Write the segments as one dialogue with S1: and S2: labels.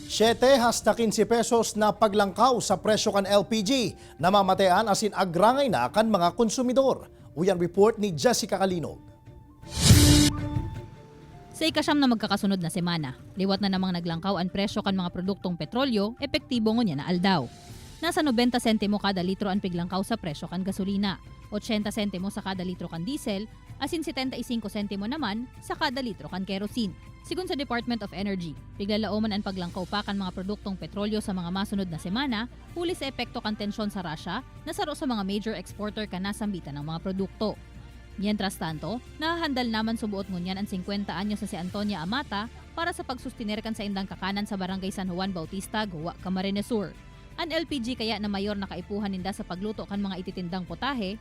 S1: 7 hasta 15 pesos na paglangkaw sa presyo kan LPG. Namamatayan asin agrangay na kan mga konsumidor. Uyan report ni Jessica Kalinog.
S2: Sa ikasyam na magkakasunod na semana, liwat na namang naglangkaw ang presyo kan mga produktong petrolyo, epektibo ngunya na aldaw. Nasa 90 sentimo kada litro ang piglangkaw sa presyo kan gasolina, 80 sentimo sa kada litro kan diesel, asin 75 sentimo naman sa kada litro kan kerosene. Sigun sa Department of Energy, piglalauman ang paglangkaw pa kan mga produktong petrolyo sa mga masunod na semana, huli sa epekto kan tensyon sa Russia, nasaro sa mga major exporter kan nasambitan ng mga produkto. Mientras tanto, nahahandal naman subuot ngunyan ang 50 anyo sa si Antonia Amata para sa pagsustinir kan sa indang kakanan sa Barangay San Juan Bautista, Guwa, Camarines Sur. Ang LPG kaya na mayor na kaipuhan ninda sa pagluto kan mga ititindang potahe,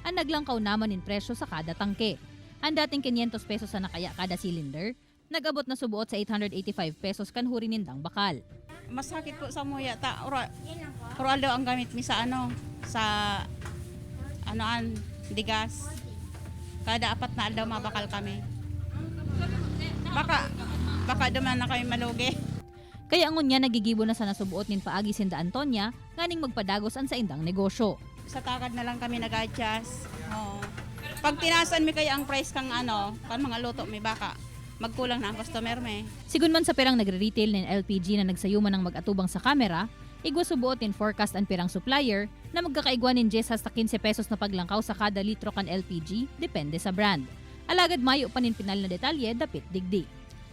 S2: ang naglangkaw naman in presyo sa kada tangke. Ang dating 500 pesos na nakaya kada cylinder, nag-abot na subuot sa 885 pesos kan huri nindang bakal.
S3: Masakit po sa muya ta oral daw ang gamit mi sa digas. Kada 4 na aldaw mabakal kami. Baka duman na kami malugi.
S2: Kaya ngun niya nagigibo na sa nasubuot nin paagi sinda Antonia nganing magpadagos ang sa indang negosyo.
S3: Sa takad na lang kami nag-adjust. Oo. Pag tinasan mi kaya ang price kan mga luto mi baka magkulang na ang customer mi.
S2: Sigun man sa perang nagre-retail ng LPG na nagsayuman ng mag-atubang sa kamera, igwa subuot in forecast ang pirang supplier na magkakaigwa nin 10 hasta 15 pesos na paglangkaw sa kada litro kan LPG, depende sa brand. Alagad mayo pa nin pinal na detalye, dapit digdi.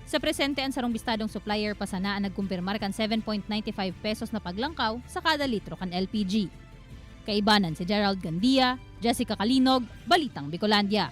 S2: Sa presente ang sarong bistadong supplier pasanaan nagkumpirmar kan 7.95 pesos na paglangkaw sa kada litro kan LPG. Kaibanan si Gerald Gandia, Jessica Kalinog, Balitang Bicolandia.